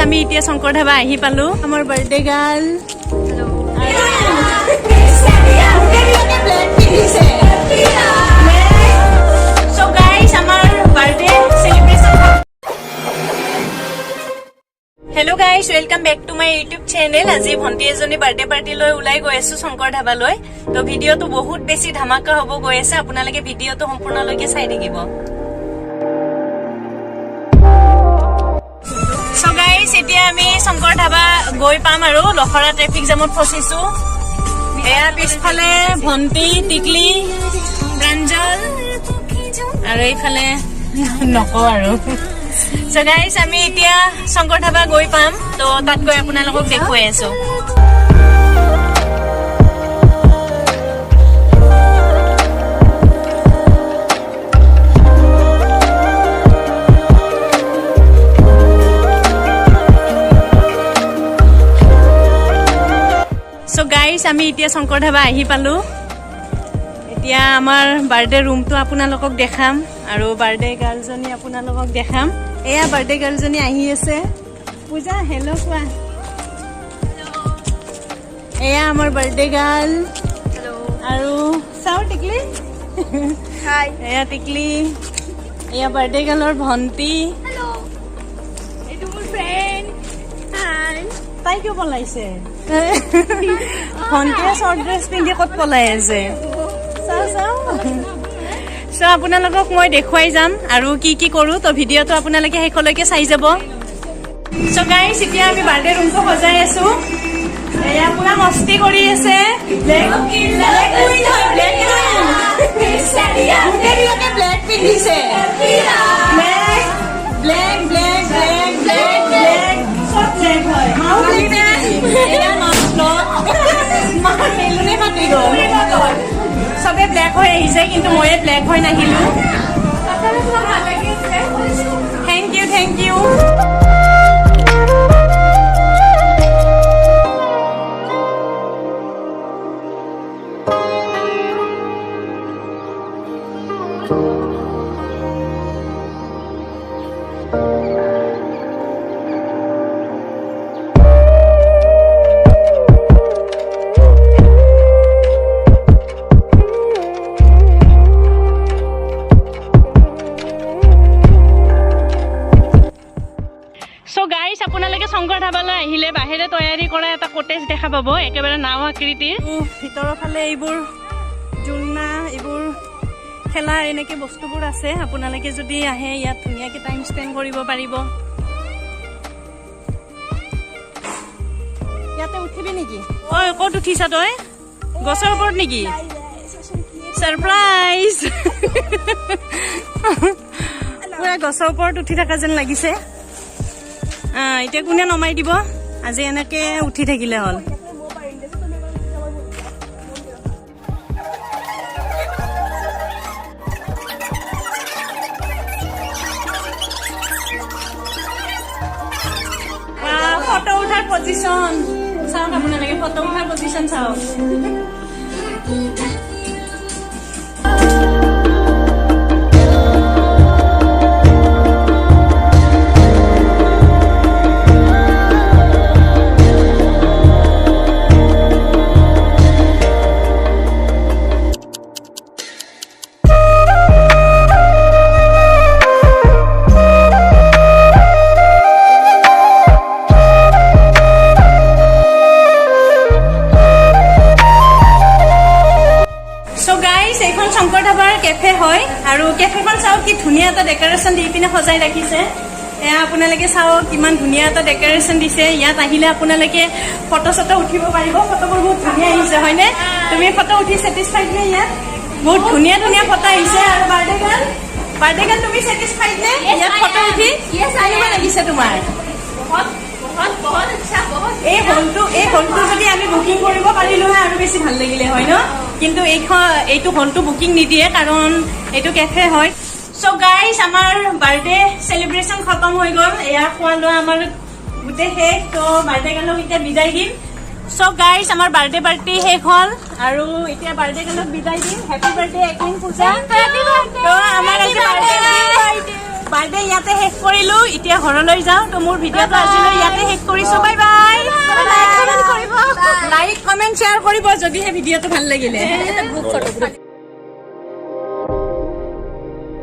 আমি এতিয়া শংকৰ ধাবা আহি পালো আমাৰ বাৰ্থডে গাৰ্ল So guys, আমাৰ birthday celebration Hello guys, welcome back to my YouTube channel. আজি ভন্টি এজনী বাৰ্থডে পাৰ্টি লৈ ওলাই গৈ আছো শংকৰ ধাবা লৈ তো ভিডিওটো বহুত বেছি ধামাকা হ'ব গৈ আছে আপোনালোকে ভিডিওটো সম্পূৰ্ণলৈকে চাই থাকিব So guys, এতিয়া আমি শংকৰ ধাবা গৈ পাম আৰু লখৰা ট্ৰাফিক জামত ফচিছো এয়া পিছফালে ভন্টি টিকলি প্ৰাঞ্জল আৰু এইফালে নকো আৰু So guys, আমি এতিয়া শংকৰ ধাবা গৈ পাম তো তাত গৈ আপোনালোকক দেখুৱাই আছো So guys, আমি এতিয়া শংকৰ ধাবা আহি পালো এতিয়া আমাৰ বাৰ্থডে ৰুমটো আপোনালোকক দেখাম আৰু বাৰ্থডে গাৰ্লজনী আপোনালোকক দেখাম এয়া বাৰ্থডে গাৰ্লজনী আহি আছে পূজা হেল্ল' কোৱা এয়া আমাৰ বাৰ্থডে গাৰ্ল আৰু চাও টিকলি হাই এয়া টিকলি এয়া বাৰ্থডে গাৰ্লৰ ভন্টি এইটো মোৰ ফ্ৰেণ্ড হাই তাই কিয় পলাইছে ভন্টিয়ে শৰ্ট ড্ৰেছ পিন্ধি ক'ত পলাই আছে So আপোনালোকক মই দেখুৱাই যাম আৰু কি কি কৰো তো ভিডিওটো আপোনালোকে হেকলৈকে চাই যাব So guys, এতিয়া আমি বাৰ্থডে ৰুমটো সজাই আছো এয়া পুৰা মস্তি কৰি আছে ব্লেক পিন্ধিছে ব্লেক সব ব্লেক হয় এয়া মেলুনে কাটি গ'ল সবে ব্লেক হৈ আহিছে কিন্তু মই ব্লেক হৈ নাহিলো থেংক ইউ So guys, আপোনালোকে শংকৰ ধাবালৈ আহিলে বাহিৰে তৈয়াৰী কৰা এটা কটেজ দেখা পাব একেবাৰে নাও আকৃতিৰ ভিতৰৰ ফালে এইবোৰ জুলনা এইবোৰ খেলা এনেকে বস্তুবোৰ আছে আপোনালোকে যদি আহে ইয়াত ধুনীয়াকে টাইম স্পেন্ড কৰিব পাৰিব ইয়াতে উঠিবি নেকি ঐ ক'ত উঠিছা তই গছৰ ওপৰত নেকি সাৰপ্ৰাইজ পুৰা গছৰ ওপৰত উঠি থকা যেন লাগিছে এতিয়া কোনে নমাই দিব আজি এনেকে উঠি থাকিলে হল ফটো উঠাৰ পজিশন চাওক আপোনালোকে ফটো উঠাৰ পজিশন চাওক শংকৰ ধাবাৰ কেফে হয় আৰু কেফেখন চাওক কি ধুনীয়া এটা ডেকৰেশ্যন দি পিনে সজাই ৰাখিছে এয়া আপোনালোকে চাওক কিমান ধুনীয়া এটা ডেকৰেশ্যন দিছে ইয়াত আহিলে আপোনালোকে ফটো চটো উঠিব পাৰিব ফটোবোৰ বহুত ধুনীয়া আহিছে হয়নে তুমি ফটো উঠি ছেটিছফাইড নে ইয়াত বহুত ধুনীয়া ফটো আহিছে আৰু বাৰ্থডে গাৰ্ল তুমি ছেটিছফাইড নে ইয়াত ফটো উঠি কেনেকুৱা লাগিছে তোমাৰ এই হলটো যদি আমি বুকিং কৰিব পাৰিলো হয় আৰু বেছি ভাল লাগিলে হয় ন কিন্তু এইটো হলটো বুকিং নিদিয়ে কাৰণ এইটো কেফে হয় So guys, আমাৰ বাৰ্থডে সেলিব্ৰেশন খতম হৈ গ'ল এয়া খোৱা লোৱা আমাৰ গুটে শেষ তো বাৰ্থডে গালক এতিয়া বিদায় দিম So guys, আমাৰ বাৰ্থডে পাৰ্টি শেষ হ'ল আৰু এতিয়া বাৰ্থডে গালক বিদায় দিম হ্যাপি বাৰ্থডে একলিং পূজা হ্যাপি বাৰ্থডে তো আমাৰ আজি বাৰ্থডে বাৰ্থডে ইয়াতে শেষ কৰিলো এতিয়া ঘৰলৈ যাওঁ তো মোৰ ভিডিঅ'টো আজিলৈ ইয়াতে শেষ কৰিছো bye bye like comment share কৰিব যদিহে ভিডিঅ'টো ভাল লাগিলে